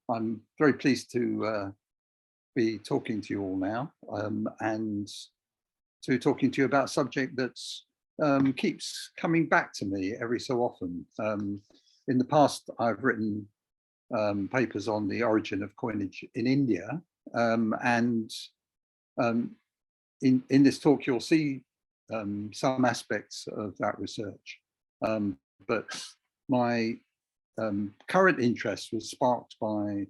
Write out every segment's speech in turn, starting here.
I'm very pleased to be talking to you all now, and to talking to you about a subject that keeps coming back to me every so often. In the past, I've written papers on the origin of coinage in India, and in this talk, you'll see some aspects of that research. But my current interest was sparked by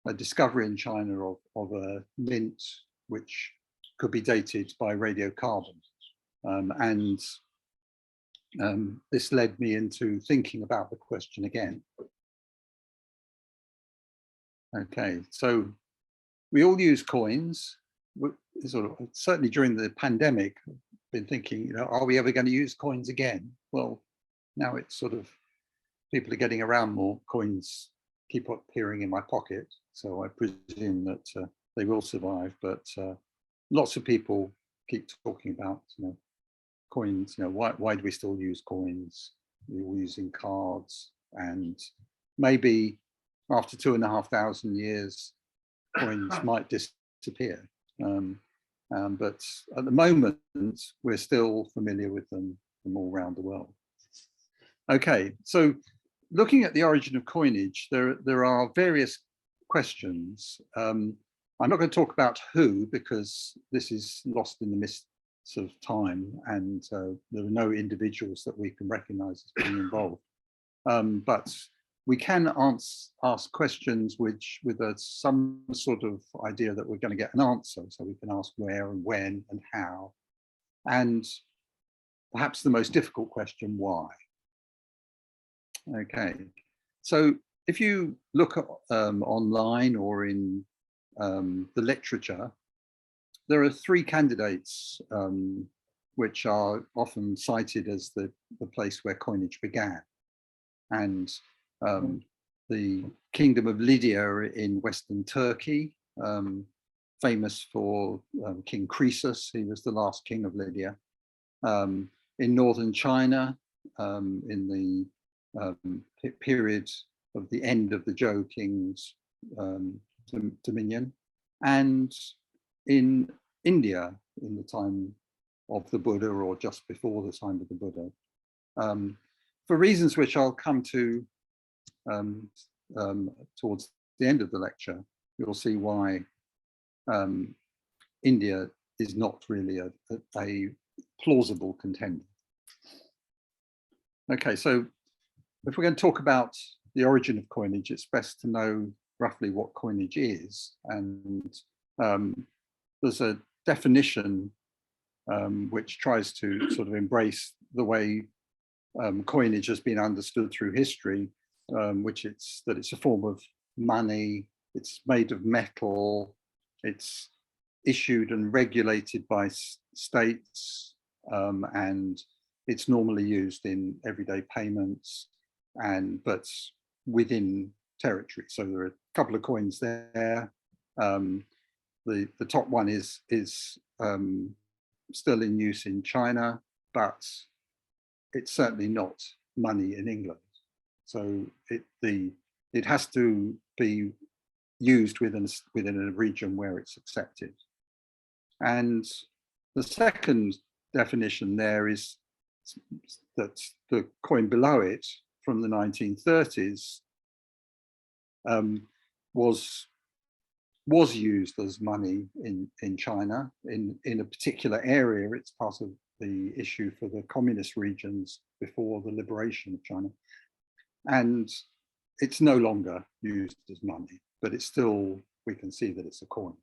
a discovery in China of a mint which could be dated by radiocarbon. This led me into thinking about the question again. Okay, so we all use coins. Certainly during the pandemic, I've been thinking, are we ever going to use coins again? Well, now it's sort of, people are getting around more, coins keep appearing in my pocket, so I presume that they will survive, but lots of people keep talking about coins. Why do we still use coins? We're all using cards, and maybe after 2,500 years coins might disappear, but at the moment we're still familiar with them from all around the world. Okay, so looking at the origin of coinage, there are various questions. I'm not going to talk about who, because this is lost in the mist of time, and there are no individuals that we can recognize as being involved. But we can ask questions with some sort of idea that we're going to get an answer. So we can ask where and when and how. And perhaps the most difficult question, why? Okay, so if you look at, online or in the literature, there are three candidates which are often cited as the place where coinage began. And the Kingdom of Lydia in Western Turkey, famous for King Croesus, he was the last king of Lydia. In northern China, in the period of the end of the Zhou king's dominion, and in India in the time of the Buddha, or just before the time of the Buddha. For reasons which I'll come to towards the end of the lecture, you'll see why India is not really a plausible contender. Okay, so if we're going to talk about the origin of coinage, it's best to know roughly what coinage is. And there's a definition which tries to sort of embrace the way coinage has been understood through history, which it's a form of money, it's made of metal, it's issued and regulated by states, and it's normally used in everyday payments, but within territory. So there are a couple of coins there. The top one is still in use in China, but it's certainly not money in England. So it has to be used within a region where it's accepted. And the second definition there is that the coin below it from the 1930s was used as money in China in a particular area. It's part of the issue for the communist regions before the liberation of China, and it's no longer used as money, but it's still, we can see that it's a coin.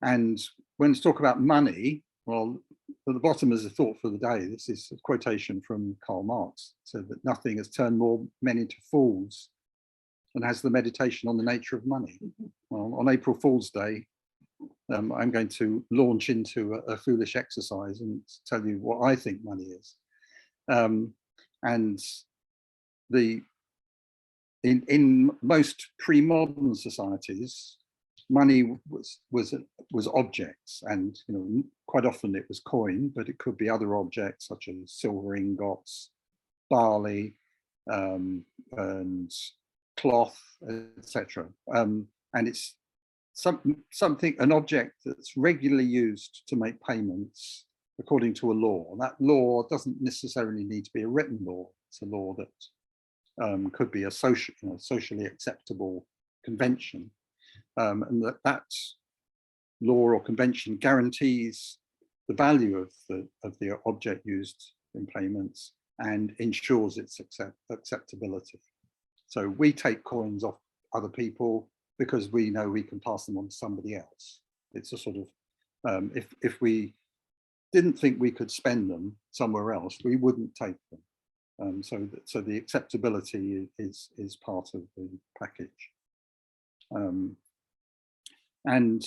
And when we talk about money, well, at the bottom is a thought for the day. This is a quotation from Karl Marx, said that nothing has turned more men into fools than has the meditation on the nature of money. Well, on April Fool's Day, I'm going to launch into a foolish exercise and tell you what I think money is. And in most pre-modern societies, money was objects, and quite often it was coin, but it could be other objects such as silver ingots, barley, and cloth, etc. And it's an object that's regularly used to make payments according to a law. That law doesn't necessarily need to be a written law. It's a law that could be a socially acceptable convention, and that law or convention guarantees the value of the object used in payments and ensures its acceptability. So we take coins off other people because we know we can pass them on to somebody else. It's a sort of, if we didn't think we could spend them somewhere else, we wouldn't take them. So the acceptability is part of the package. And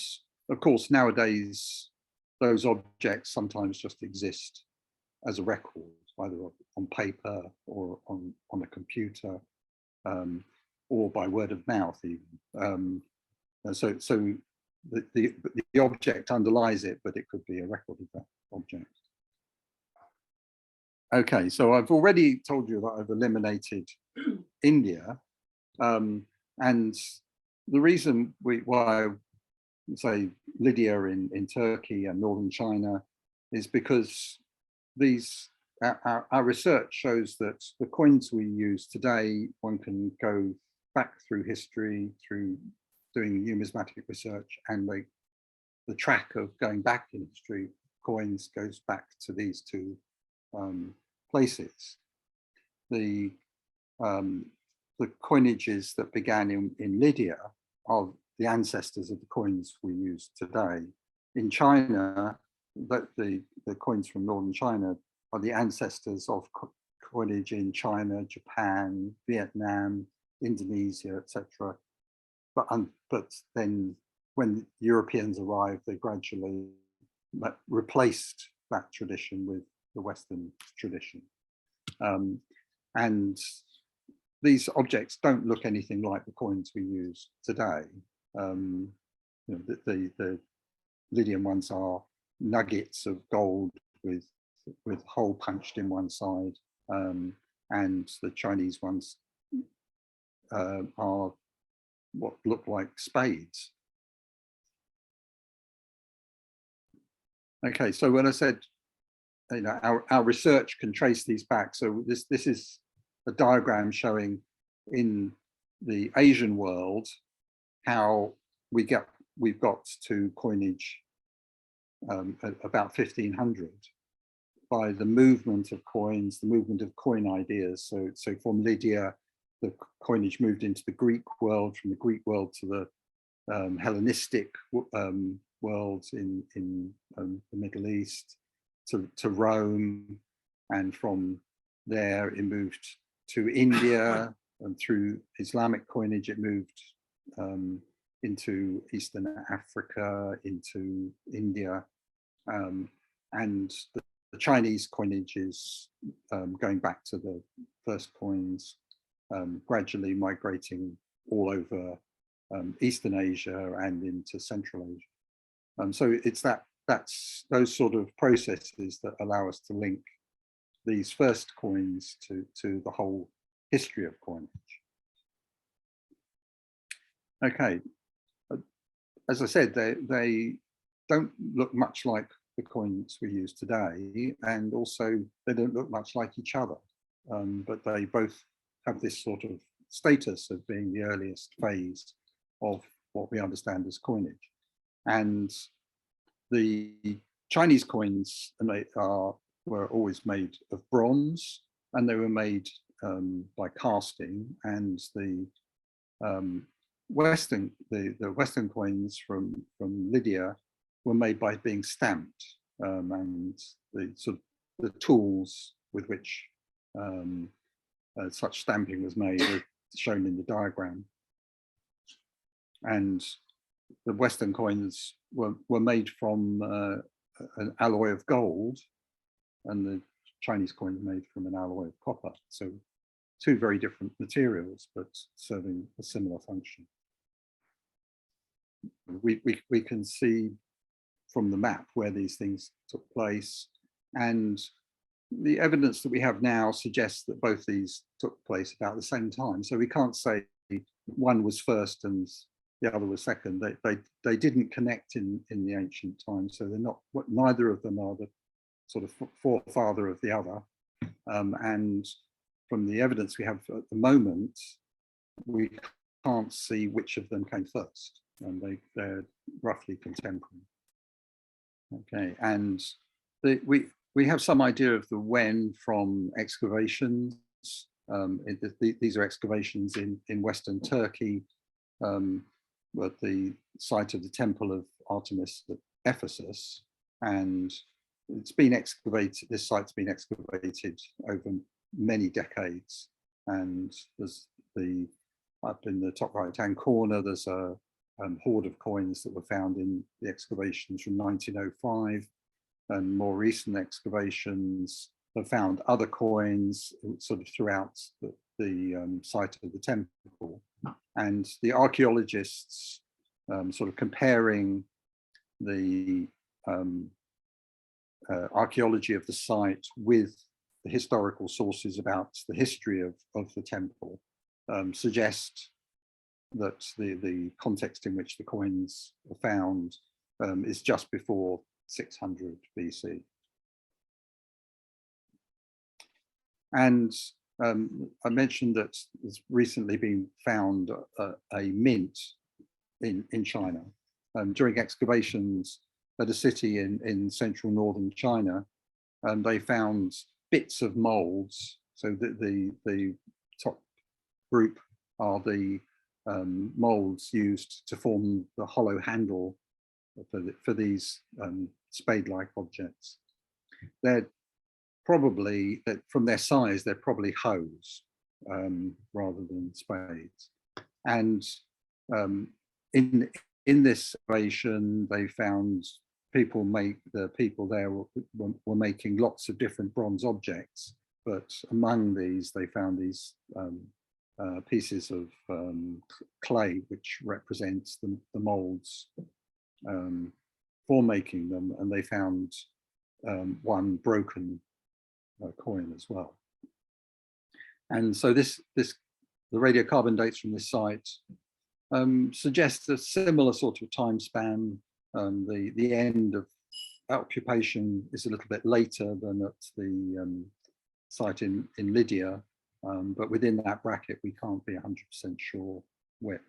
of course, nowadays, those objects sometimes just exist as a record, either on paper or on a computer, or by word of mouth even. So the object underlies it, but it could be a record of that object. Okay, so I've already told you that I've eliminated India, and the reason why I say Lydia in Turkey and northern China is because our research shows that the coins we use today, one can go back through history, through doing numismatic research, and the track of going back in history, coins goes back to these two places. The coinages that began in Lydia are the ancestors of the coins we use today. In China, the coins from northern China are the ancestors of coinage in China, Japan, Vietnam, Indonesia, etc. But then when Europeans arrived, they gradually replaced that tradition with the Western tradition. And these objects don't look anything like the coins we use today. The Lydian ones are nuggets of gold with hole punched in one side, and the Chinese ones are what look like spades. Okay, so when I said, our research can trace these back, so this is a diagram showing in the Asian world how we've got to coinage at about 1500 by the movement of coins, the movement of coin ideas. So from Lydia, the coinage moved into the Greek world, from the Greek world to the Hellenistic world in the Middle East, to Rome, and from there it moved to India, and through Islamic coinage it moved into Eastern Africa, into India, and the Chinese coinage is going back to the first coins, gradually migrating all over Eastern Asia and into Central Asia. So it's that's those sort of processes that allow us to link these first coins to the whole history of coinage. Okay, as I said, they don't look much like the coins we use today, and also they don't look much like each other, but they both have this sort of status of being the earliest phase of what we understand as coinage. And the Chinese coins were always made of bronze, and they were made by casting, and the Western coins from Lydia were made by being stamped, and the tools with which such stamping was made are shown in the diagram. And the Western coins were made from an alloy of gold, and the Chinese coins made from an alloy of copper. So two very different materials, but serving a similar function. We can see from the map where these things took place, and the evidence that we have now suggests that both these took place about the same time. So we can't say one was first and the other was second. They didn't connect in the ancient times, so they're not. Neither of them are the sort of forefather of the other. And from the evidence we have at the moment, we can't see which of them came first, and they're roughly contemporary. Okay, and we have some idea of the when from excavations. These are excavations in Western Turkey, at the site of the Temple of Artemis at Ephesus, and it's been excavated. This site's been excavated over many decades, and there's up in the top right-hand corner, there's a hoard of coins that were found in the excavations from 1905, and more recent excavations have found other coins sort of throughout the site of the temple. And the archaeologists sort of comparing the archaeology of the site with the historical sources about the history of the temple suggest that the context in which the coins are found is just before 600 BC. And I mentioned that there's recently been found a mint in China. During excavations at a city in central northern China, they found bits of molds. So the top group are the molds used to form the hollow handle for these spade-like objects. They're probably, from their size, they're probably hoes rather than spades. And in this excavation, they found the people there were making lots of different bronze objects, but among these, they found these pieces of clay, which represents the molds for making them, and they found one broken coin as well. And so the radiocarbon dates from this site suggests a similar sort of time span. The end of occupation is a little bit later than at the site in Lydia, but within that bracket, we can't be 100% sure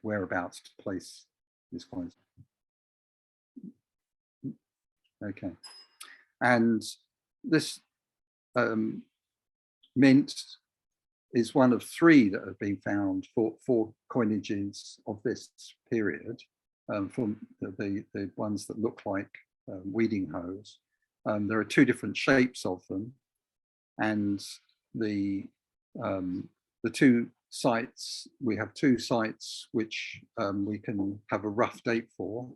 whereabouts to place these coins. Okay, and this mint is one of 3 that have been found for coinages of this period, from the ones that look like weeding hoes. There are 2 different shapes of them, and the 2 sites, we have 2 sites which we can have a rough date for.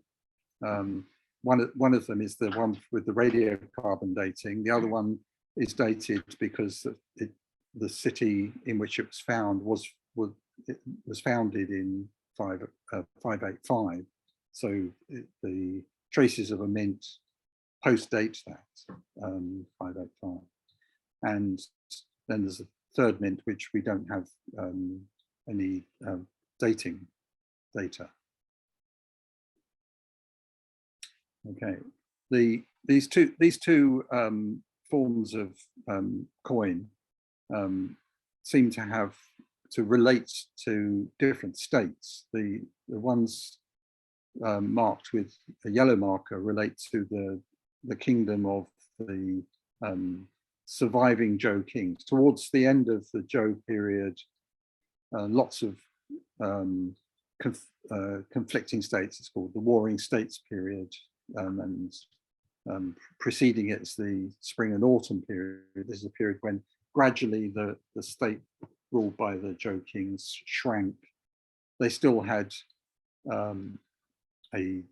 One of them is the one with the radiocarbon dating. The other one is dated because the city in which it was found was founded in 585. So the traces of a mint post-date that 585. And then there's a 3rd mint which we don't have any dating data. Okay, these two forms of coin seem to relate to different states. The ones marked with a yellow marker relate to the kingdom of the surviving Zhou kings. Towards the end of the Zhou period, lots of conflicting states, it's called the Warring States period, and preceding it is the Spring and Autumn period. This is a period when gradually the state ruled by the Zhou kings shrank. They still had a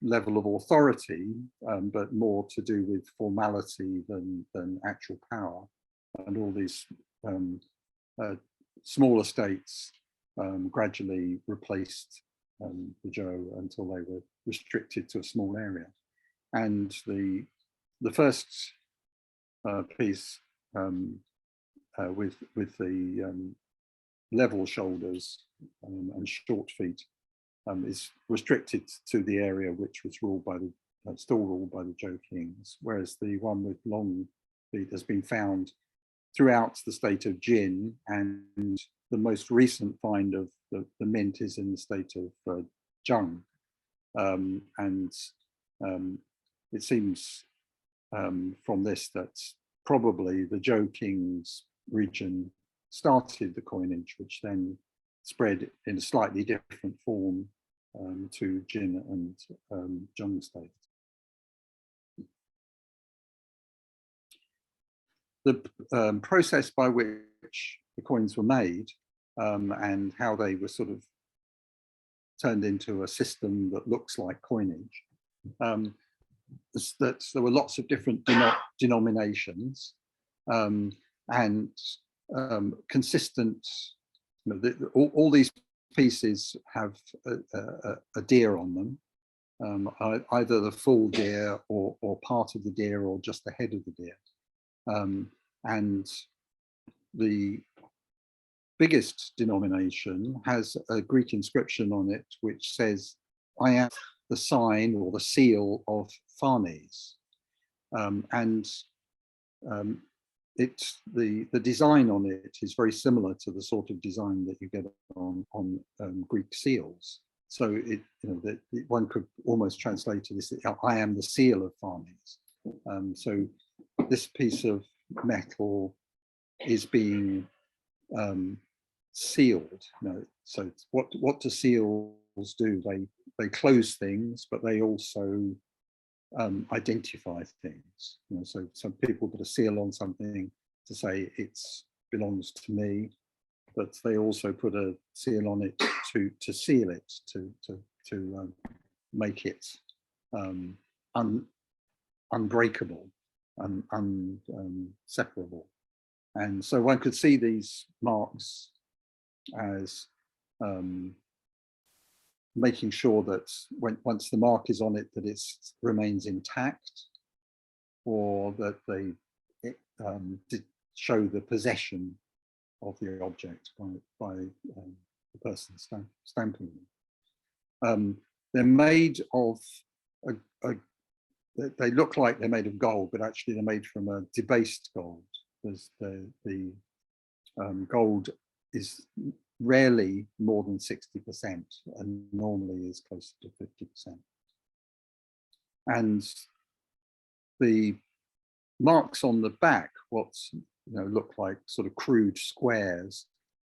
level of authority, but more to do with formality than actual power. And all these smaller states gradually replaced the Zhou until they were restricted to a small area. And the first piece with the level shoulders and short feet is restricted to the area which was ruled by the still ruled by the Zhou kings, whereas the one with long feet has been found throughout the state of Jin, and the most recent find of the mint is in the state of Zheng. And it seems from this that probably the Zhou kings region started the coinage, which then spread in a slightly different form to Jin and Zheng states. The process by which the coins were made and how they were sort of turned into a system that looks like coinage, is that there were lots of different denominations and consistent, you know, all these pieces have a deer on them, either the full deer or part of the deer or just the head of the deer. And the biggest denomination has a Greek inscription on it which says, "I am the sign or the seal of Phanes." The design on it is very similar to the sort of design that you get on Greek seals. So it, you know, that one could almost translate to this: "I am the seal of Phanes." So this piece of metal is being sealed. You know, so what do seals do? They close things, but they also identify things. You know, so some people put a seal on something to say it belongs to me, but they also put a seal on it to seal it, to make it unbreakable and unseparable. And so one could see these marks as making sure that once the mark is on it, that it remains intact, or that they did show the possession of the object by the person stamping them. They're made of they look like they're made of gold, but actually they're made from a debased gold. Because the gold is rarely more than 60% and normally is closer to 50%. And the marks on the back, look like sort of crude squares,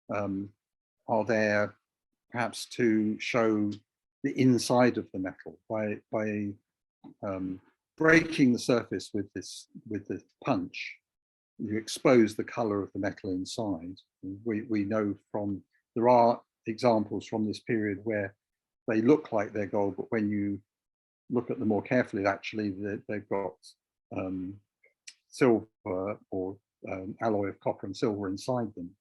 are there perhaps to show the inside of the metal by breaking the surface with the punch. You expose the color of the metal inside. We know there are examples from this period where they look like they're gold, but when you look at them more carefully, actually they've got silver or alloy of copper and silver inside them,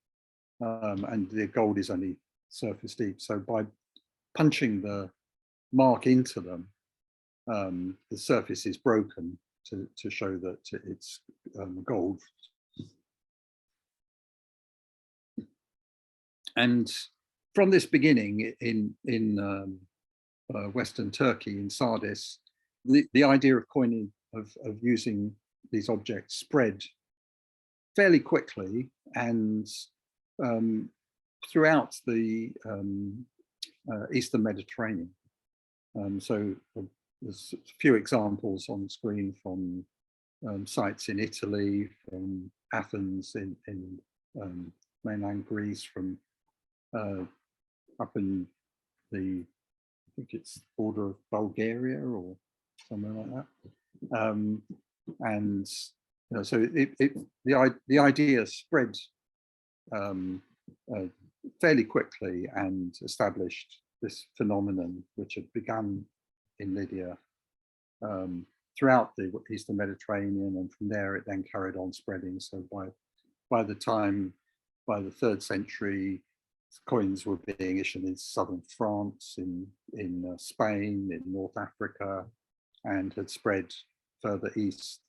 and the gold is only surface deep. So by punching the mark into them, the surface is broken to show that it's gold. And from this beginning in Western Turkey, in Sardis, the idea of coining, of using these objects spread fairly quickly and throughout the Eastern Mediterranean. So there's a few examples on the screen from sites in Italy, from Athens in mainland Greece, from up in I think it's border of Bulgaria or somewhere like that. And so the idea spread fairly quickly and established this phenomenon, which had begun in Lydia, throughout the Eastern Mediterranean, and from there it then carried on spreading. So by the 3rd century, coins were being issued in southern France, in Spain, in North Africa, and had spread further east,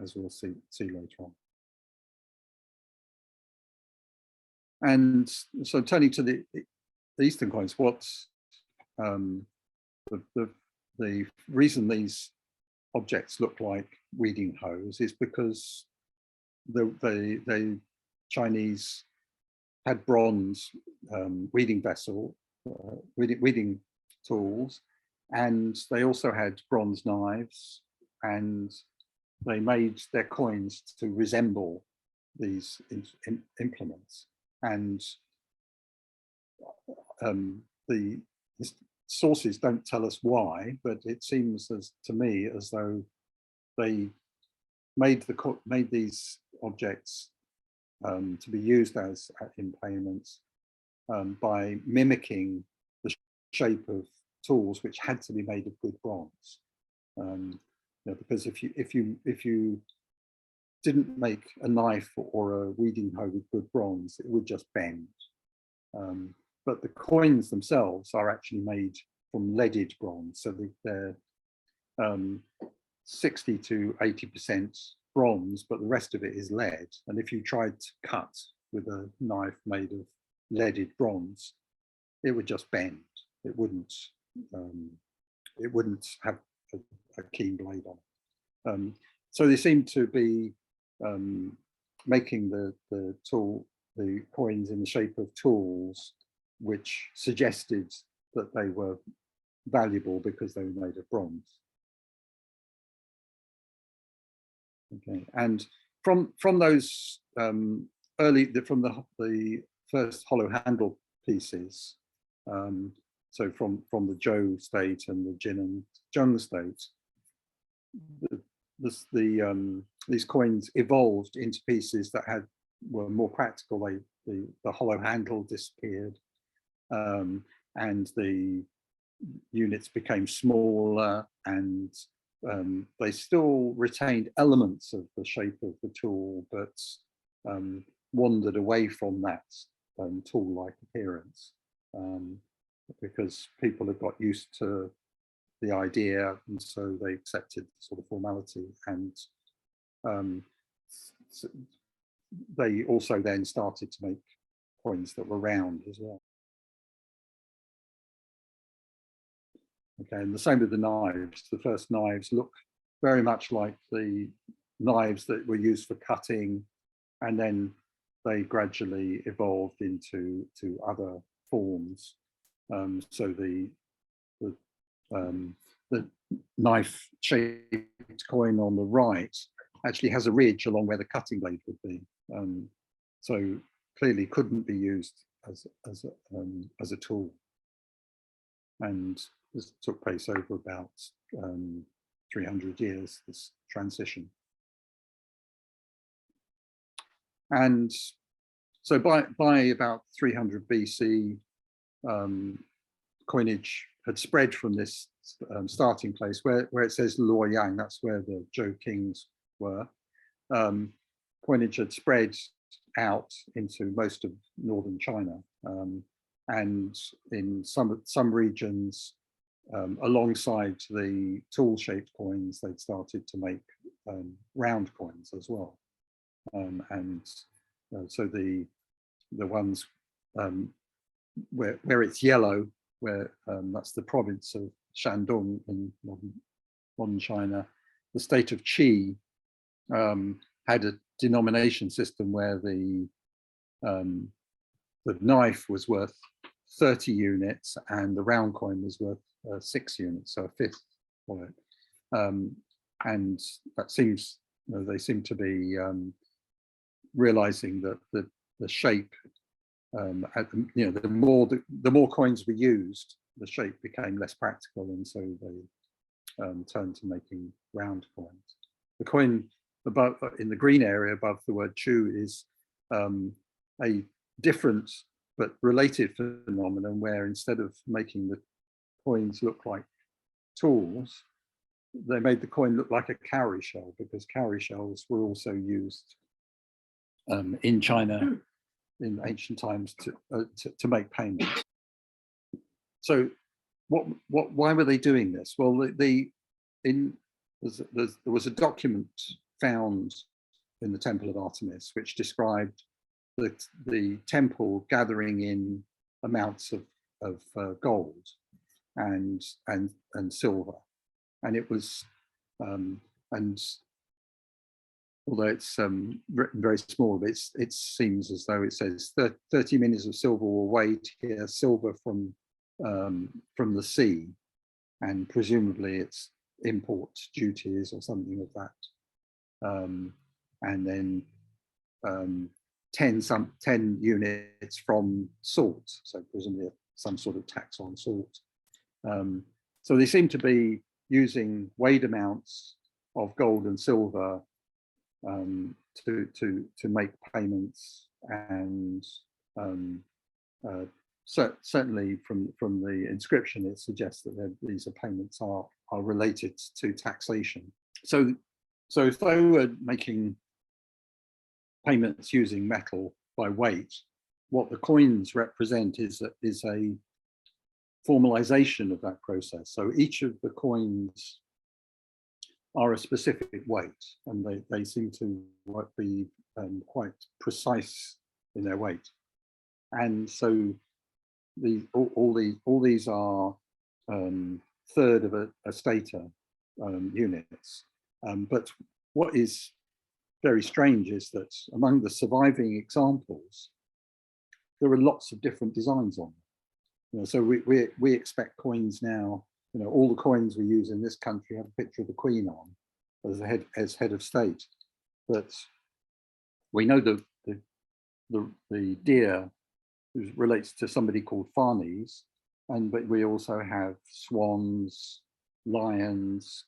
as we'll see later on. And so turning to the Eastern coins, what's the reason these objects look like weeding hoes is because the Chinese had bronze weeding vessel, weeding tools, and they also had bronze knives, and they made their coins to resemble these implements. And the sources don't tell us why, but it seems to me as though they made these objects to be used as impalements by mimicking the shape of tools which had to be made of good bronze. Because if you didn't make a knife or a weeding hoe with good bronze, it would just bend. But the coins themselves are actually made from leaded bronze, so they're 60 to 80% bronze, but the rest of it is lead. And if you tried to cut with a knife made of leaded bronze, it would just bend. It wouldn't have a keen blade on it. So they seem to be making the coins in the shape of tools, which suggested that they were valuable because they were made of bronze. Okay, and from those from the first hollow handle pieces, so from the Zhou state and the Jin and Zheng state, these coins evolved into pieces that were more practical. The hollow handle disappeared, and the units became smaller, and they still retained elements of the shape of the tool, but wandered away from that tool-like appearance, because people had got used to the idea, and so they accepted the sort of formality, and they also then started to make coins that were round as well. Okay, and the same with the knives. The first knives look very much like the knives that were used for cutting, and then they gradually evolved into other forms. So the knife-shaped coin on the right actually has a ridge along where the cutting blade would be. So clearly couldn't be used as a tool. And this took place over about 300 years, this transition. And so by about 300 BC, coinage had spread from this starting place where it says Luoyang, that's where the Zhou kings were. Coinage had spread out into most of northern China, and in some regions, alongside the tool-shaped coins, they'd started to make round coins as well. So the ones where it's yellow, where that's the province of Shandong in modern China, the state of Qi had a denomination system where the knife was worth 30 units and the round coin was worth 6 units, so a fifth of it. And that seems, they seem to be realizing that the shape, the more coins were used, the shape became less practical, and so they turned to making round coins. The coin above, in the green area above the word chu, is a different but related phenomenon where instead of making the coins look like tools, they made the coin look like a cowrie shell, because cowrie shells were also used in China in ancient times to make payments. So why were they doing this? Well, there was a document found in the Temple of Artemis which described the temple gathering in amounts of gold and silver, and it was and although it's written very small, it seems as though it says 30 minutes of silver will weighed here, silver from the sea, and presumably it's import duties or something of that, and then 10 units from salt, so presumably some sort of tax on salt. So they seem to be using weighed amounts of gold and silver to make payments, and certainly from the inscription it suggests that these payments are related to taxation. So if they were making payments using metal by weight, what the coins represent is a formalization of that process. So each of the coins are a specific weight, and they seem to be quite precise in their weight. And so all these are third of a stater units. But what is very strange is that among the surviving examples, there are lots of different designs on them. You know, so we expect coins now. You know, all the coins we use in this country have a picture of the Queen on as head of state. But we know that the deer relates to somebody called Farnese, but we also have swans, lions,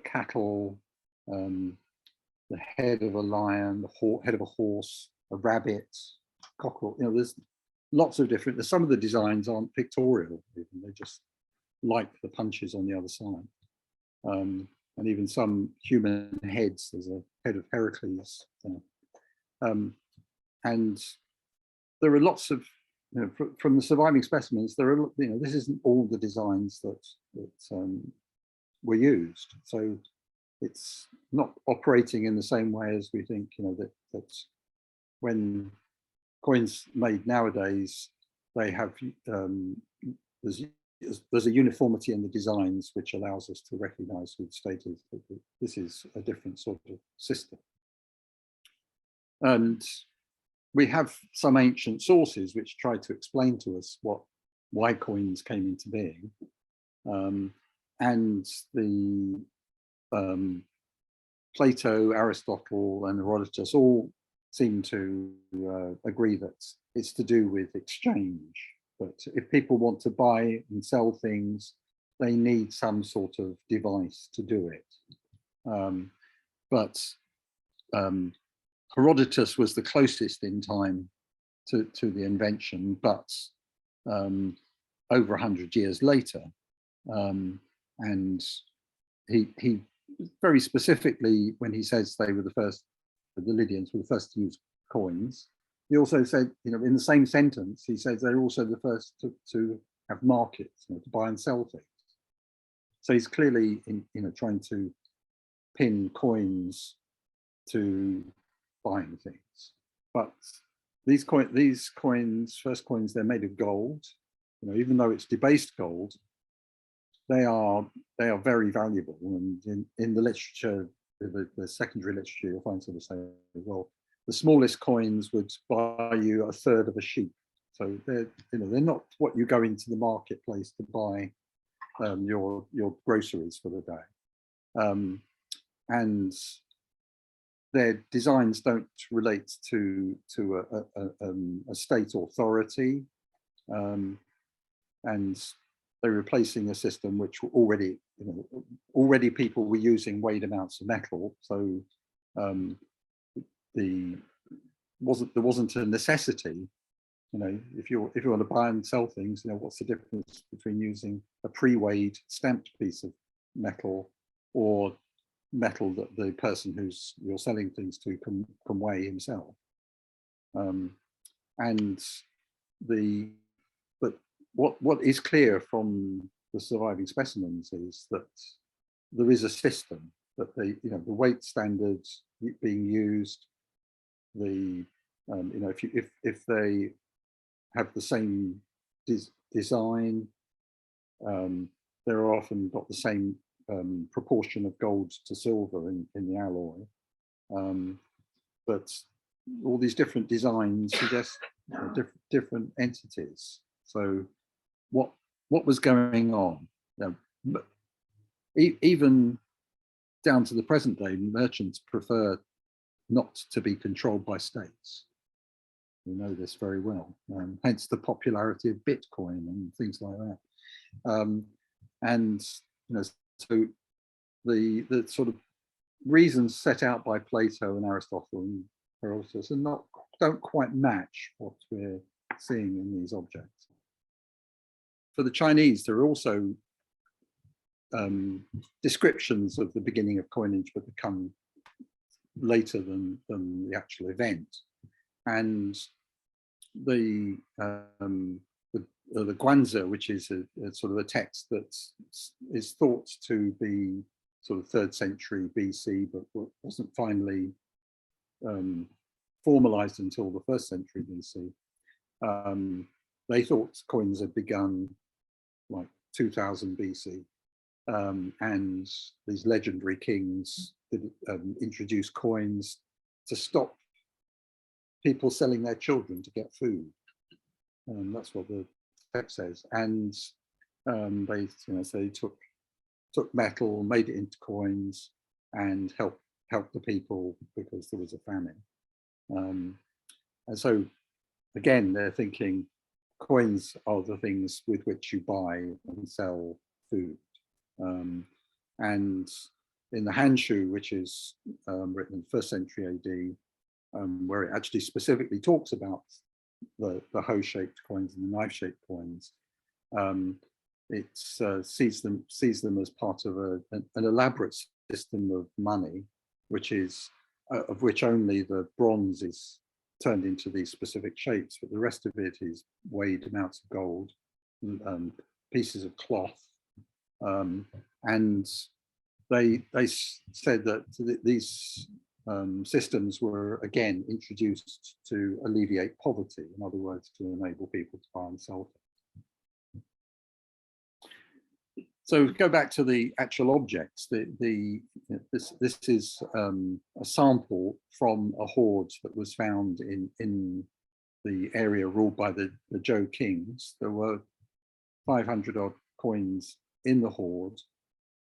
cattle, the head of a lion, the head of a horse, a rabbit, cockerel. You know, there's lots of different. Some of the designs aren't pictorial, even. They just like the punches on the other side. And even some human heads. There's a head of Heracles. And there are lots of, you know, from the surviving specimens, there are, you know, this isn't all the designs that were used. So it's not operating in the same way as we think, you know, that when coins made nowadays, they have, there's a uniformity in the designs which allows us to recognize who the state is. This is a different sort of system. And we have some ancient sources which try to explain to us why coins came into being. And the Plato, Aristotle, and Herodotus all seem to agree that it's to do with exchange. But if people want to buy and sell things, they need some sort of device to do it. But Herodotus was the closest in time to the invention, but over 100 years later. And he very specifically, when he says they were the first, the Lydians were the first to use coins, he also said, you know, in the same sentence, he says they're also the first to have markets, you know, to buy and sell things. So he's clearly, trying to pin coins to buying things. But these coins, first coins, they're made of gold. You know, even though it's debased gold, they are very valuable. And in the literature, the secondary literature, you'll find sort of say, well, the smallest coins would buy you a third of a sheep. So they're not what you go into the marketplace to buy your groceries for the day. And their designs don't relate to a state authority, and they're replacing a system which already people were using weighed amounts of metal. So there wasn't a necessity. You know, if you want to buy and sell things, you know, what's the difference between using a pre-weighed stamped piece of metal or metal that the person you're selling things to can weigh himself? But what is clear from the surviving specimens is that there is a system, that the weight standards being used, the You know, if they have the same design, they're often got the same proportion of gold to silver in the alloy. But all these different designs suggest different entities. So what was going on? Even down to the present day, merchants prefer not to be controlled by states. We know this very well. Hence the popularity of Bitcoin and things like that. And you know, so the sort of reasons set out by Plato and Aristotle and Herodotus don't quite match what we're seeing in these objects. For the Chinese, there are also descriptions of the beginning of coinage, but that come later than the actual event. And the Guanzi, which is a sort of a text that is thought to be sort of 3rd century BC, but wasn't finally formalized until the 1st century BC. They thought coins had begun like 2000 BC. And these legendary kings did, introduce coins to stop people selling their children to get food. That's what the text says. And they, you know, so they took metal, made it into coins, and helped the people because there was a famine. And so, again, they're thinking coins are the things with which you buy and sell food. And in the Hanshu, which is written in 1st century AD, where it actually specifically talks about the hoe-shaped coins and the knife-shaped coins, it sees them as part of an elaborate system of money, which is of which only the bronze is turned into these specific shapes, but the rest of it is weighed amounts of gold, pieces of cloth, and they said that these systems were again introduced to alleviate poverty, in other words, to enable people to buy and sell. So go back to the actual objects. This is a sample from a hoard that was found in the area ruled by the Zhou kings. There were 500 odd coins in the hoard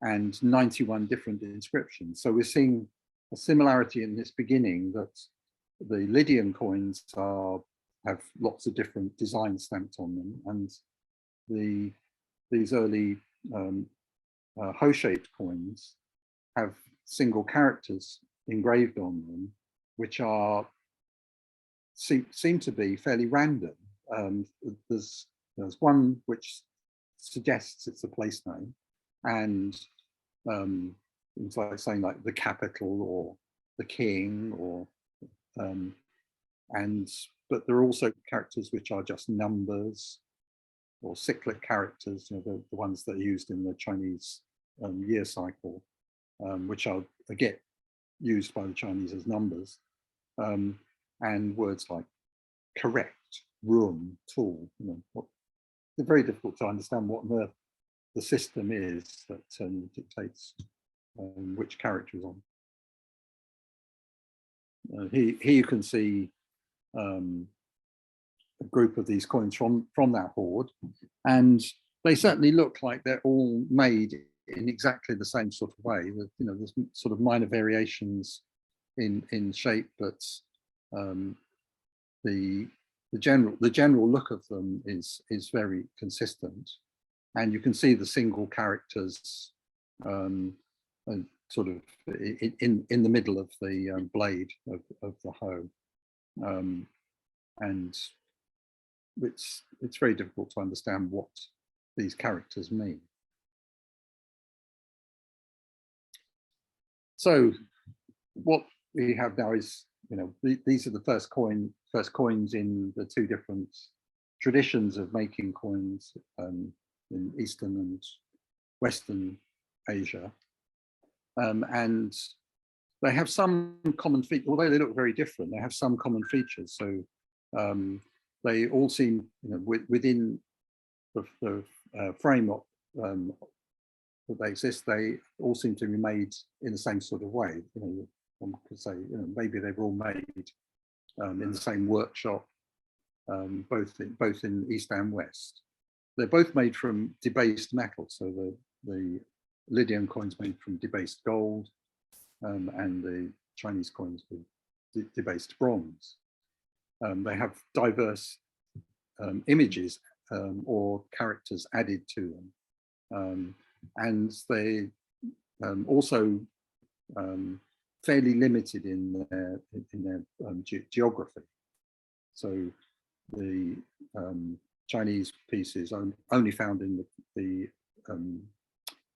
and 91 different inscriptions. So we're seeing a similarity in this beginning that the Lydian coins have lots of different designs stamped on them, and these early hoe-shaped coins have single characters engraved on them, which seem to be fairly random. There's one which suggests it's a place name, and it's like saying like the capital or the king, or but there are also characters which are just numbers or cyclic characters, you know, the ones that are used in the Chinese year cycle, which are again used by the Chinese as numbers, and words like correct, room, tool. You know, they're very difficult to understand what on earth the system is that dictates which character is on. Here you can see a group of these coins from that hoard, and they certainly look like they're all made in exactly the same sort of way. You know, there's sort of minor variations in shape, but the general look of them is very consistent, and you can see the single characters sort of in the middle of the blade of the hoe, and it's very difficult to understand what these characters mean. So what we have now is, you know, these are the first coins in the two different traditions of making coins in Eastern and Western Asia, and they have some common features, although they look very different. They have some common features. So they all seem, within the framework that they exist, they all seem to be made in the same sort of way. One could say, maybe they were all made in the same workshop, both in East and West. They're both made from debased metal. So the Lydian coins made from debased gold, and the Chinese coins with debased bronze. They have diverse images or characters added to them, and they also fairly limited in their geography. So the Chinese pieces only found in the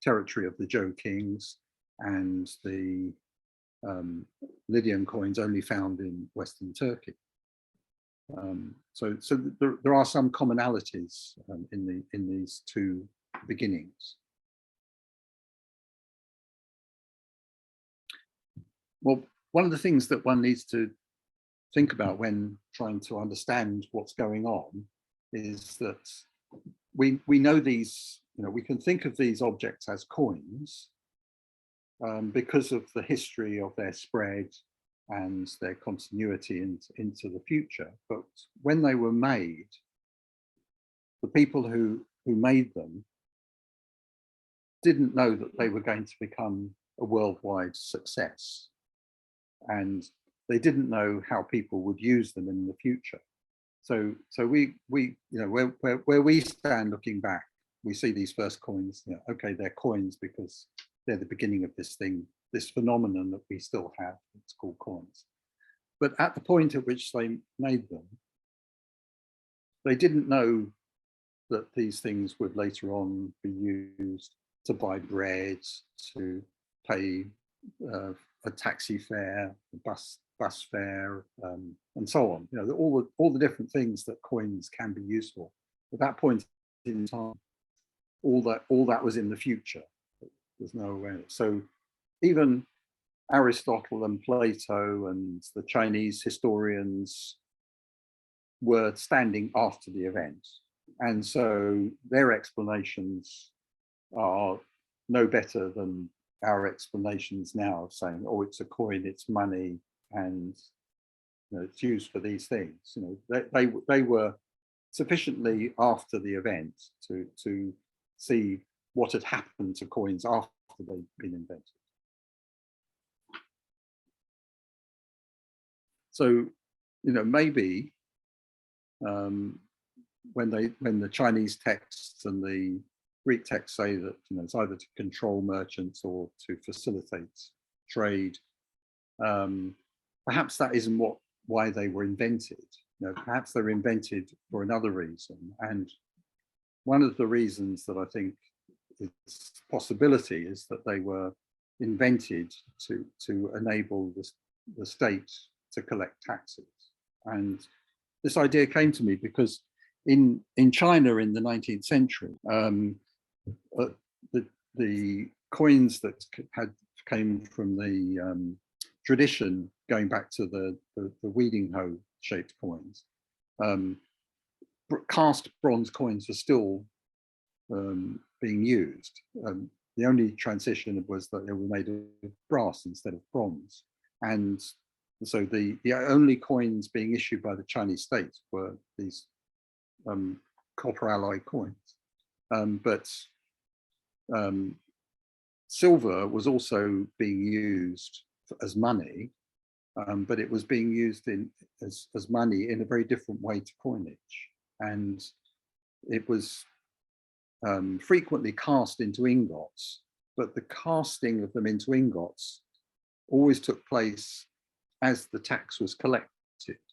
territory of the Zhou kings, and the Lydian coins only found in Western Turkey. So there are some commonalities in these two beginnings. Well, one of the things that one needs to think about when trying to understand what's going on is that we know these, we can think of these objects as coins because of the history of their spread and their continuity into the future. But when they were made, the people who made them didn't know that they were going to become a worldwide success. And they didn't know how people would use them in the future. So we where we stand looking back, we see these first coins, okay, they're coins because they're the beginning of this thing, this phenomenon that we still have, it's called coins. But at the point at which they made them, they didn't know that these things would later on be used to buy bread, to pay a taxi fare, a bus fare, and so on. All the different things that coins can be used for. At that point in time, all that was in the future. There's no awareness. So even Aristotle and Plato and the Chinese historians were standing after the event, and so their explanations are no better than our explanations now of saying, oh, it's a coin, it's money, and it's used for these things. They were sufficiently after the event to see what had happened to coins after they'd been invented. So, maybe when the Chinese texts and the Greek texts say that it's either to control merchants or to facilitate trade, perhaps that isn't why they were invented. Perhaps they were invented for another reason. And one of the reasons that I think is a possibility is that they were invented to enable the state to collect taxes. And this idea came to me because in China in the 19th century, the coins that came from the tradition going back to the weeding hoe shaped coins, cast bronze coins were still being used. The only transition was that they were made of brass instead of bronze. And so the only coins being issued by the Chinese state were these copper alloy coins. But silver was also being used as money, but it was being used as money in a very different way to coinage. And it was frequently cast into ingots, but the casting of them into ingots always took place as the tax was collected.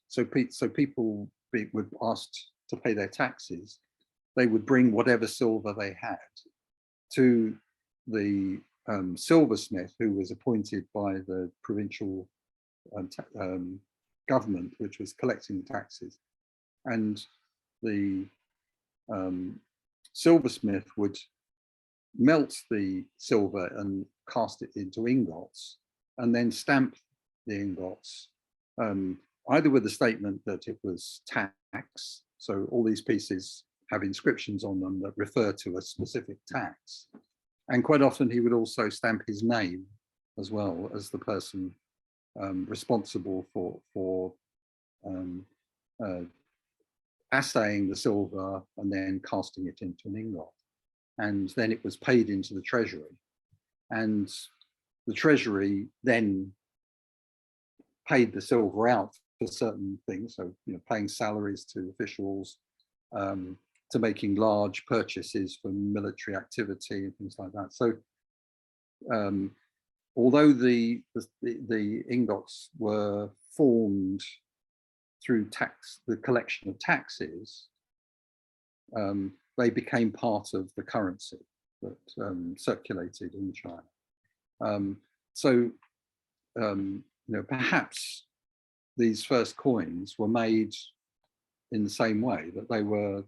So people were asked to pay their taxes. They would bring whatever silver they had to the silversmith, who was appointed by the provincial government, which was collecting the taxes. And the silversmith would melt the silver and cast it into ingots, and then stamp the ingots, either with a statement that it was tax, so all these pieces have inscriptions on them that refer to a specific tax. And quite often he would also stamp his name as well as the person responsible for assaying the silver and then casting it into an ingot. And then it was paid into the treasury. And the treasury then paid the silver out for certain things. So, paying salaries to officials, to making large purchases for military activity and things like that. So although the ingots were formed through the collection of taxes, they became part of the currency that circulated in China. Perhaps these first coins were made in the same way, that they were,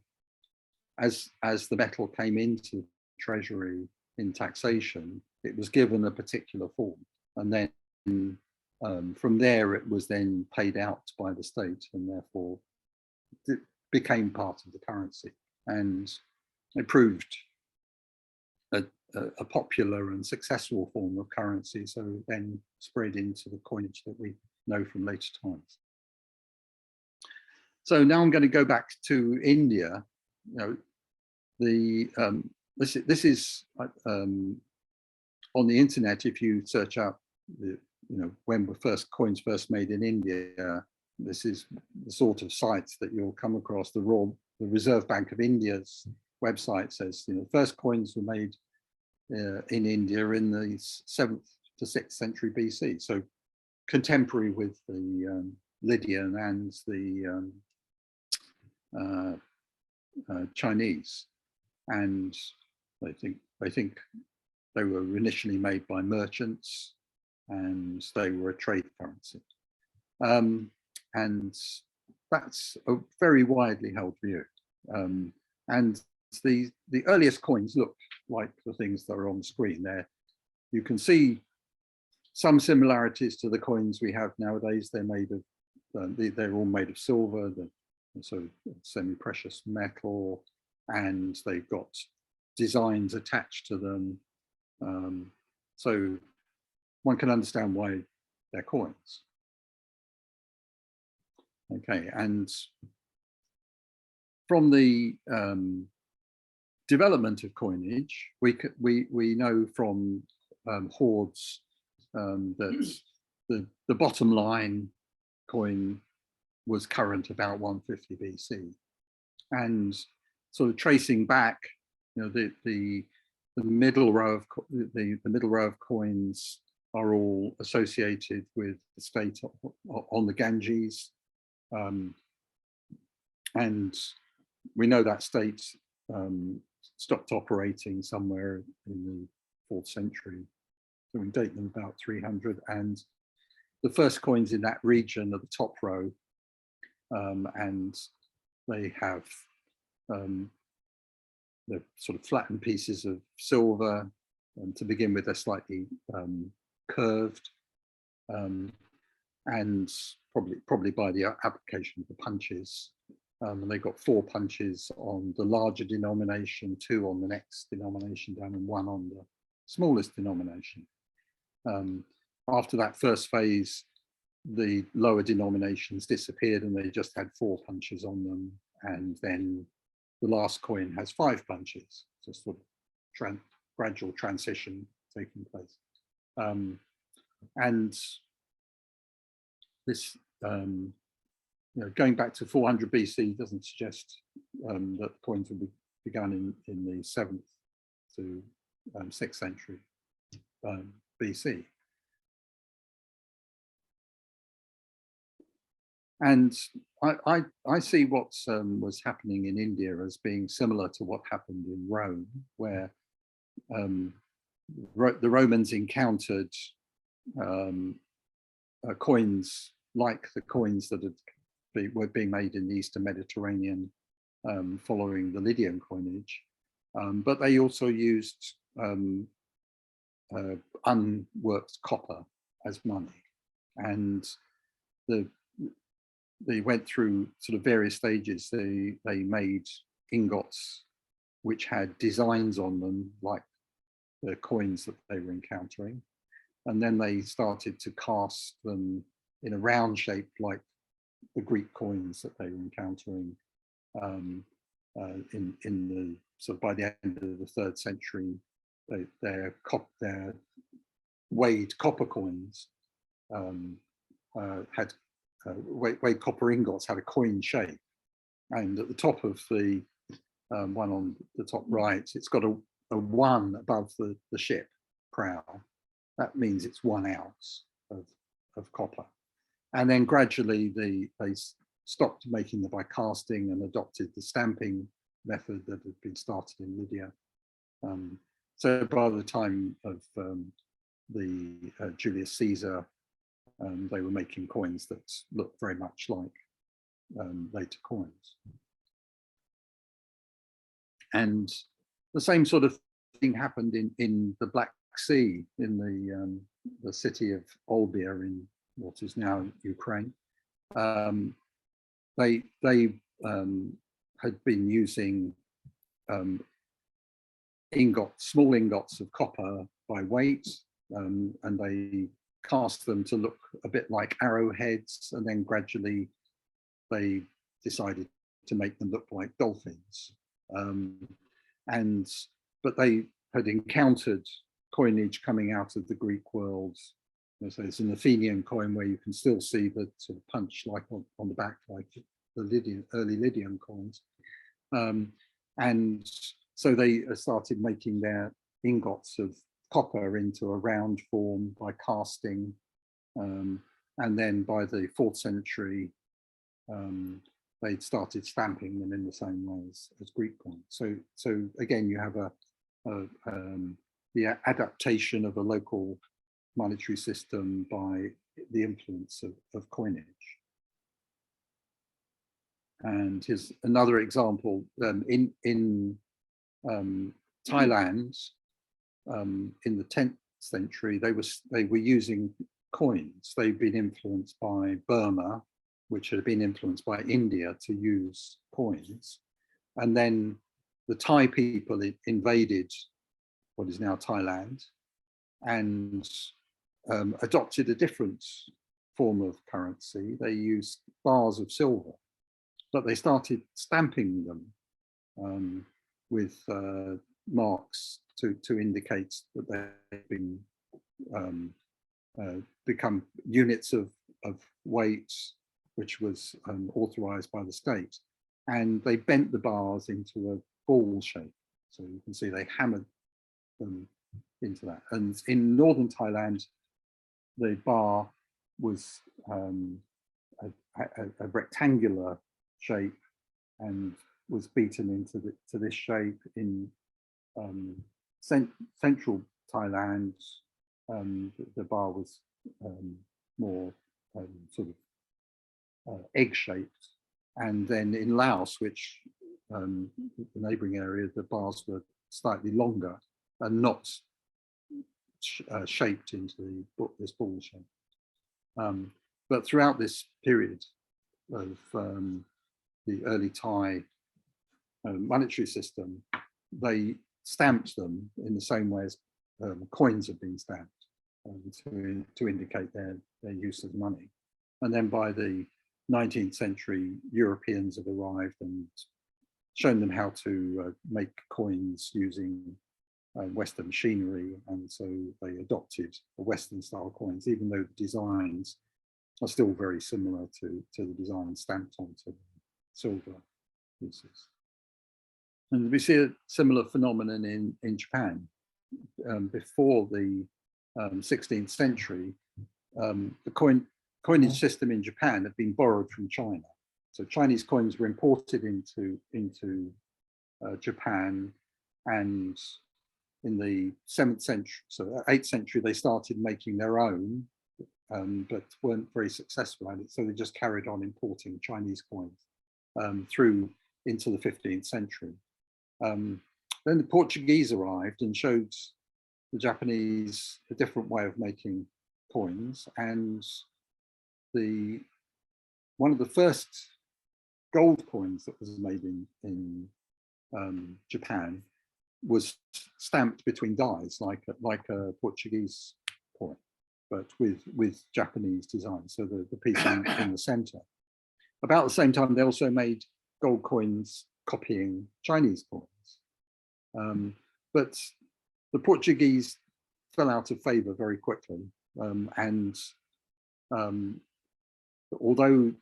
as the metal came into treasury in taxation, it was given a particular form, and then from there it was then paid out by the state, and therefore it became part of the currency, and it proved a popular and successful form of currency, so then spread into the coinage that we know from later times. So now I'm going to go back to India. This is on the internet. If you search up when were coins first made in India, this is the sort of sites that you'll come across. The Reserve Bank of India's website says first coins were made in India in the 7th to 6th century BC, so contemporary with the Lydian and the Chinese, and they think they were initially made by merchants, and they were a trade currency, and that's a very widely held view. And the earliest coins look like the things that are on the screen there. You can see some similarities to the coins we have nowadays. They're made of they're all made of silver, so semi-precious metal, and they've got designs attached to them. So one can understand why they're coins. Okay, and from the development of coinage, we know from hoards that the bottom line coin was current about 150 BC, and sort of tracing back, the middle row of coins are all associated with the state on the Ganges, and we know that state stopped operating somewhere in the 4th century, so we date them about 300, and the first coins in that region are the top row, and they have the sort of flattened pieces of silver, and to begin with they're slightly curved, and probably by the application of the punches. And they've got 4 punches on the larger denomination, 2 on the next denomination down, and 1 on the smallest denomination. After that first phase, the lower denominations disappeared and they just had 4 punches on them, and then the last coin has 5 punches. So sort of gradual transition taking place. And this, going back to 400 BC doesn't suggest that coins would be begun in the 7th to 6th century BC. And I see what was happening in India as being similar to what happened in Rome, where the Romans encountered coins like the coins that were being made in the Eastern Mediterranean following the Lydian coinage, but they also used unworked copper as money. And they went through sort of various stages. They made ingots which had designs on them, like the coins that they were encountering. And then they started to cast them in a round shape, like the Greek coins that they were encountering in the sort of by the end of the 3rd century. Their weighed copper coins had weighed copper ingots had a coin shape, and at the top of the one on the top right, it's got a 1 above the ship prow. That means it's 1 ounce of copper. And then gradually they stopped making them by casting and adopted the stamping method that had been started in Lydia. So by the time of the Julius Caesar, they were making coins that looked very much like later coins. And the same sort of thing happened in the Black Sea, in the city of Olbia in what is now Ukraine. They had been using small ingots of copper by weight, and they cast them to look a bit like arrowheads, and then gradually they decided to make them look like dolphins. But they had encountered coinage coming out of the Greek world. So it's an Athenian coin where you can still see the sort of punch like on the back, like the early Lydian coins. And so they started making their ingots of copper into a round form by casting. And then by the 4th century, they'd started stamping them in the same way as Greek coins. So again, you have the adaptation of a local monetary system by the influence of coinage. And here's another example. In Thailand, in the 10th century, they were using coins. They'd been influenced by Burma, which had been influenced by India to use coins. And then the Thai people invaded what is now Thailand and adopted a different form of currency. They used bars of silver, but they started stamping them with marks to indicate that they've been become units of weight, which was authorized by the state. And they bent the bars into a ball shape. So you can see they hammered them into that. And in northern Thailand, the bar was a rectangular shape and was beaten into this shape. In central Thailand, the bar was more sort of egg-shaped. And then in Laos, which the neighboring area, the bars were slightly longer and not shaped into this ball shape. But throughout this period of the early Thai monetary system, they stamped them in the same way as coins have been stamped to indicate their use as money. And then by the 19th century, Europeans have arrived and shown them how to make coins using Western machinery, and so they adopted the Western style coins, even though the designs are still very similar to the designs stamped onto silver pieces. And we see a similar phenomenon in Japan. Before the 16th century, the coinage system in Japan had been borrowed from China. So Chinese coins were imported into Japan, and in the 7th century, so 8th century, they started making their own, but weren't very successful at it. So they just carried on importing Chinese coins through into the 15th century. Then the Portuguese arrived and showed the Japanese a different way of making coins, and one of the first gold coins that was made in Japan was stamped between dies, like a Portuguese coin, but with Japanese design. So the piece in the center. About the same time, they also made gold coins copying Chinese coins. But the Portuguese fell out of favor very quickly. And although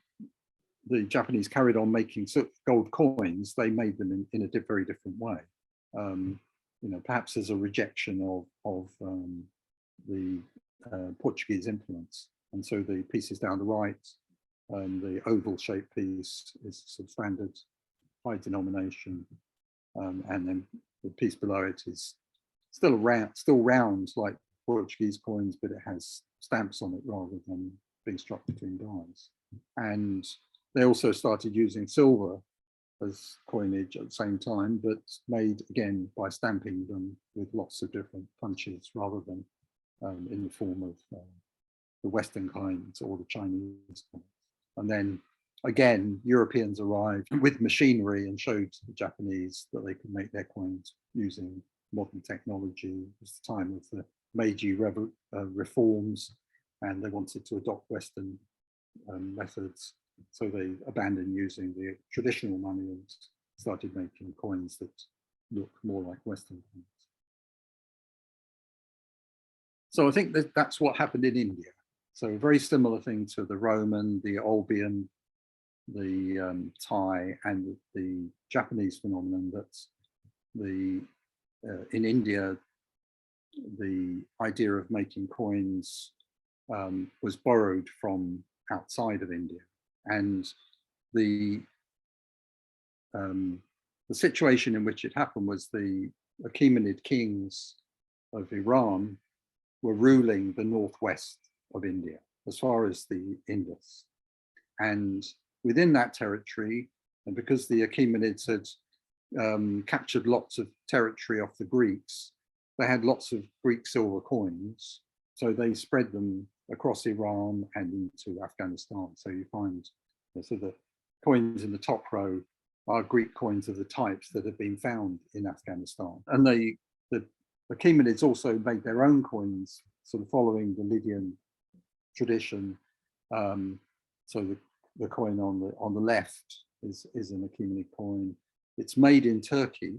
the Japanese carried on making gold coins, they made them in a very different way. Perhaps as a rejection of the Portuguese influence. And so the pieces down the right, the oval shaped piece is sort of standard high denomination, and then the piece below it is still round like Portuguese coins, but it has stamps on it rather than being struck between dies. And they also started using silver as coinage at the same time, but made again by stamping them with lots of different punches rather than in the form of the Western kinds or the Chinese kinds. And then again, Europeans arrived with machinery and showed the Japanese that they could make their coins using modern technology. It was the time of the Meiji reforms, and they wanted to adopt Western methods. So they abandoned using the traditional money and started making coins that look more like Western coins. So I think that's what happened in India. So a very similar thing to the Roman, the Olbian, the Thai, and the Japanese phenomenon. That's in India, the idea of making coins was borrowed from outside of India, and the situation in which it happened was the Achaemenid kings of Iran were ruling the northwest of India, as far as the Indus. And within that territory, and because the Achaemenids had captured lots of territory off the Greeks, they had lots of Greek silver coins. So they spread them across Iran and into Afghanistan. So you find, so the coins in the top row are Greek coins of the types that have been found in Afghanistan. And the Achaemenids also made their own coins, sort of following the Lydian tradition. So the coin on the left is an Achaemenid coin. It's made in Turkey,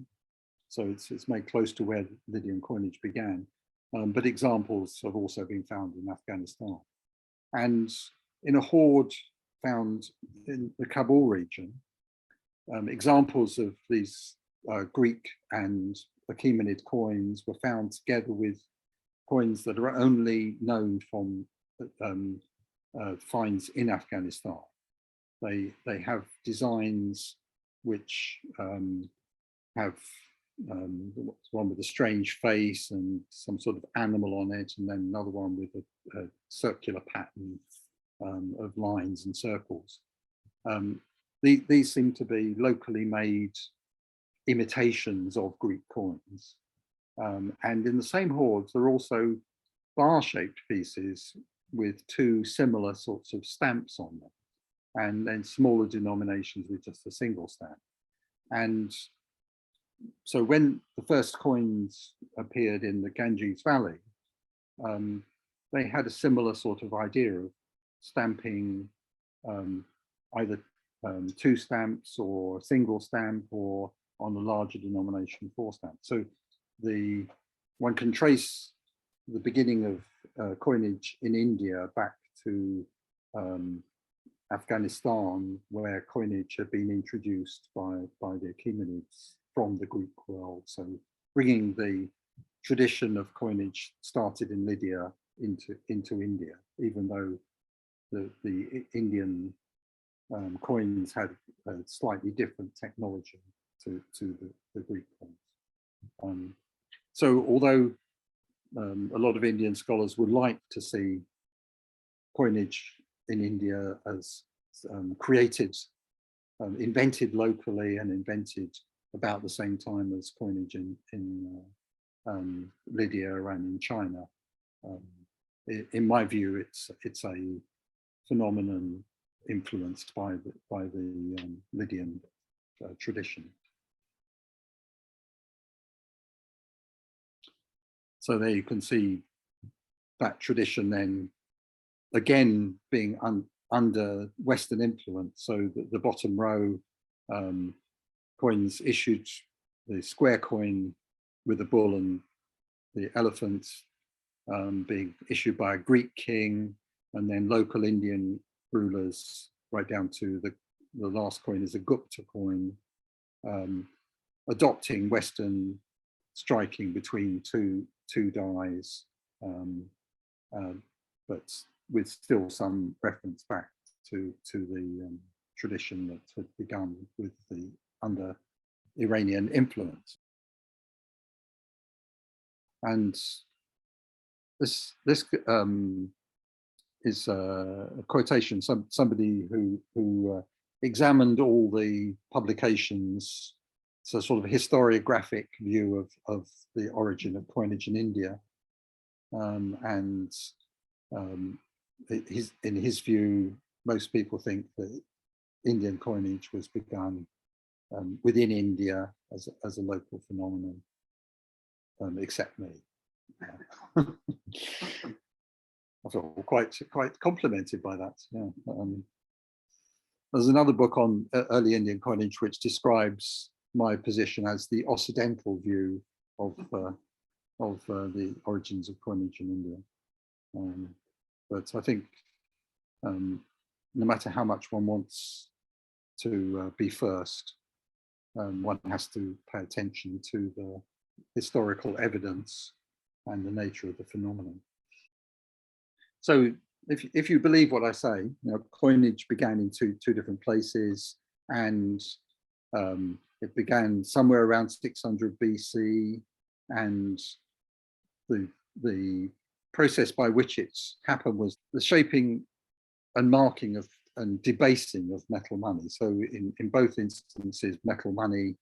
so it's made close to where Lydian coinage began. But examples have also been found in Afghanistan. And in a hoard found in the Kabul region, examples of these Greek and Achaemenid coins were found together with coins that are only known from finds in Afghanistan. They have designs which have one with a strange face and some sort of animal on it, and then another one with a circular pattern of lines and circles. These seem to be locally made imitations of Greek coins. And in the same hoards, there are also bar-shaped pieces with two similar sorts of stamps on them, and then smaller denominations with just a single stamp. And so when the first coins appeared in the Ganges Valley, they had a similar sort of idea of stamping either two stamps or a single stamp, or on the larger denomination 4 stamps. So one can trace the beginning of coinage in India back to Afghanistan, where coinage had been introduced by the Achaemenids from the Greek world. So bringing the tradition of coinage started in Lydia into India, even though the Indian coins had a slightly different technology to the Greek coins. So although a lot of Indian scholars would like to see coinage in India as created, invented locally and invented about the same time as coinage in Lydia and in China, in my view, it's a phenomenon influenced by the Lydian tradition. So there you can see that tradition then again being under Western influence. So the bottom row, coins issued, the square coin with the bull and the elephant being issued by a Greek king, and then local Indian rulers, right down to the last coin is a Gupta coin, adopting Western striking between two dies, but with still some reference back to the tradition that had begun with the under Iranian influence. And this is a quotation, somebody who examined all the publications. It's a sort of historiographic view of the origin of coinage in India. In his view, most people think that Indian coinage was begun within India as a local phenomenon, except me. I feel quite complimented by that. Yeah. There's another book on early Indian coinage which describes my position as the Occidental view of the origins of coinage in India. But I think no matter how much one wants to be first, one has to pay attention to the historical evidence and the nature of the phenomenon. So if you believe what I say, coinage began in two different places, and it began somewhere around 600 BC, and the process by which it happened was the shaping and marking of and debasing of metal money. So in both instances, metal money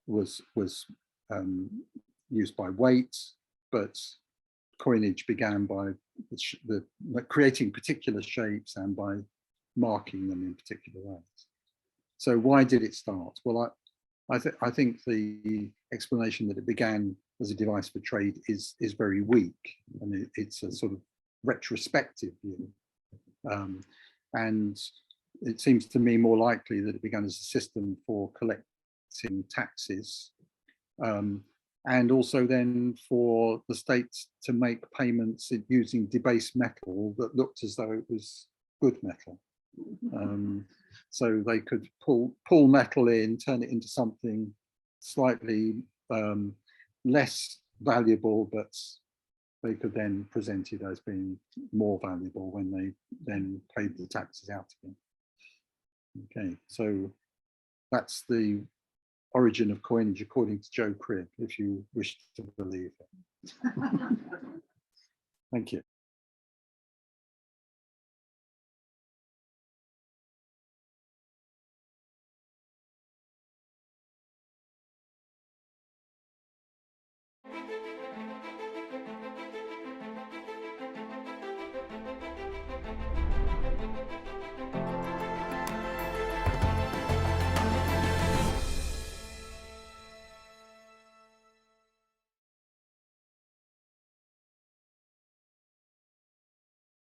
was used by weight, but coinage began by creating particular shapes and by marking them in particular ways. So why did it start? Well, I think the explanation that it began as a device for trade is very weak, and it's a sort of retrospective view. And it seems to me more likely that it began as a system for collecting taxes, and also then for the states to make payments using debased metal that looked as though it was good metal. So they could pull metal in, turn it into something slightly less valuable, but they could then present it as being more valuable when they then paid the taxes out again. Okay, so that's the origin of coinage according to Joe Cribb, if you wish to believe it. Thank you.